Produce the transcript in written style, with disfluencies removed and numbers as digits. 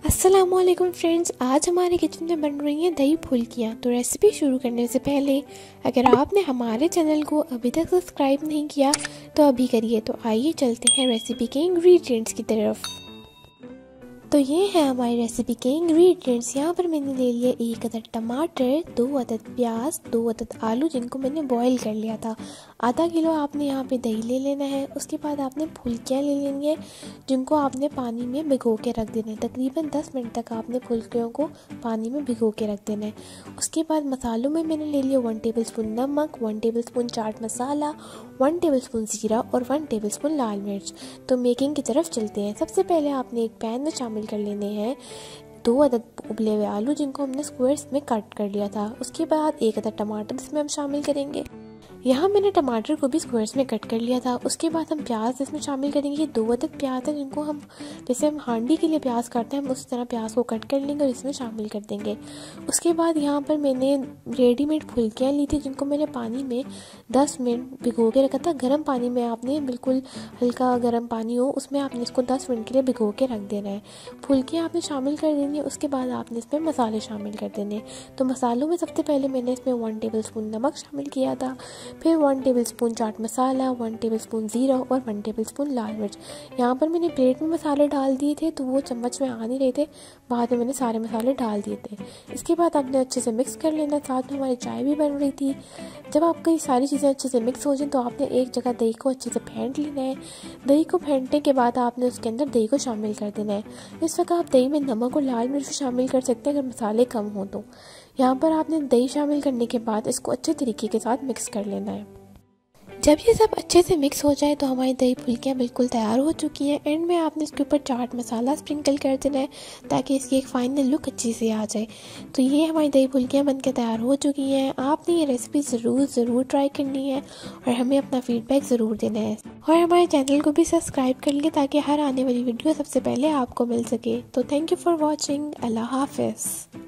अस्सलामुअलैकुम फ्रेंड्स, आज हमारे किचन में बन रही हैं दही फुल्कियाँ। तो रेसिपी शुरू करने से पहले अगर आपने हमारे चैनल को अभी तक सब्सक्राइब नहीं किया तो अभी करिए। तो आइए चलते हैं रेसिपी के इंग्रेडिएंट्स की तरफ। तो ये है हमारी रेसिपी के इंग्रेडिएंट्स। यहाँ पर मैंने ले लिया 1 अदद टमाटर, 2 अदद प्याज, 2 अदद आलू जिनको मैंने बॉईल कर लिया था। आधा किलो आपने यहाँ पे दही ले लेना है। उसके बाद आपने फुल्कियाँ ले लेनी है जिनको आपने पानी में भिगो के रख देना है। तकरीबन 10 मिनट तक आपने फुल्कियों को पानी में भिगो के रख देना है। उसके बाद मसालों में मैंने ले लिया 1 टेबलस्पून नमक, 1 टेबलस्पून चाट मसाला, 1 टेबलस्पून जीरा और 1 टेबलस्पून लाल मिर्च। तो मेकिंग की तरफ चलते हैं। सबसे पहले आपने एक पैन में शामिल कर लेने हैं 2 अदद उबले हुए आलू जिनको हमने स्क्वायर्स में कट कर लिया था। उसके बाद 1 अदद टमाटर इसमें हम शामिल करेंगे। यहाँ मैंने टमाटर को भी स्क्वायर्स में कट कर लिया था। उसके बाद हम प्याज इसमें शामिल करेंगे। ये 2 अदद प्याज है जिनको हम जैसे हम हांडी के लिए प्याज काटते हैं हम उस तरह प्याज को कट कर लेंगे और इसमें शामिल कर देंगे। उसके बाद यहाँ पर मैंने रेडीमेड फुल्कियाँ ली थी जिनको मैंने पानी में 10 मिनट भिगो के रखा था। गर्म पानी में आपने बिल्कुल हल्का गर्म पानी हो उसमें आपने इसको 10 मिनट के लिए भिगो के रख देना है। फुल्कियाँ आपने शामिल कर देनी है। उसके बाद आपने इसमें मसाले शामिल कर देने। तो मसालों में सबसे पहले मैंने इसमें 1 टेबलस्पून नमक शामिल किया था, फिर 1 टेबलस्पून चाट मसाला, 1 टेबलस्पून ज़ीरा और 1 टेबलस्पून लाल मिर्च। यहाँ पर मैंने प्लेट में मसाले डाल दिए थे तो वो चम्मच में आ नहीं रहे थे, बाद में मैंने सारे मसाले डाल दिए थे। इसके बाद आपने अच्छे से मिक्स कर लेना। साथ में हमारी चाय भी बन रही थी। जब आपकी ये सारी चीज़ें अच्छे से मिक्स हो जाए तो आपने एक जगह दही को अच्छे से फेंट लेना है। दही को फेंटने के बाद आपने उसके अंदर दही को शामिल कर देना है। इस वक्त आप दही में नमक और लाल मिर्च शामिल कर सकते हैं अगर मसाले कम हो तो। यहाँ पर आपने दही शामिल करने के बाद इसको अच्छे तरीके के साथ मिक्स कर लेना है। जब ये सब अच्छे से मिक्स हो जाए तो हमारी दही फुल्कियाँ बिल्कुल तैयार हो चुकी हैं। एंड में आपने इसके ऊपर चाट मसाला स्प्रिंकल कर देना है ताकि इसकी एक फाइनल लुक अच्छी से आ जाए। तो ये हमारी दही फुल्कियाँ बनकर तैयार हो चुकी हैं। आपने ये रेसिपी ज़रूर ट्राई करनी है और हमें अपना फीडबैक ज़रूर देना है। और हमारे चैनल को भी सब्सक्राइब कर लें ताकि हर आने वाली वीडियो सबसे पहले आपको मिल सके। तो थैंक यू फॉर वॉचिंग। अल्लाह हाफिज़।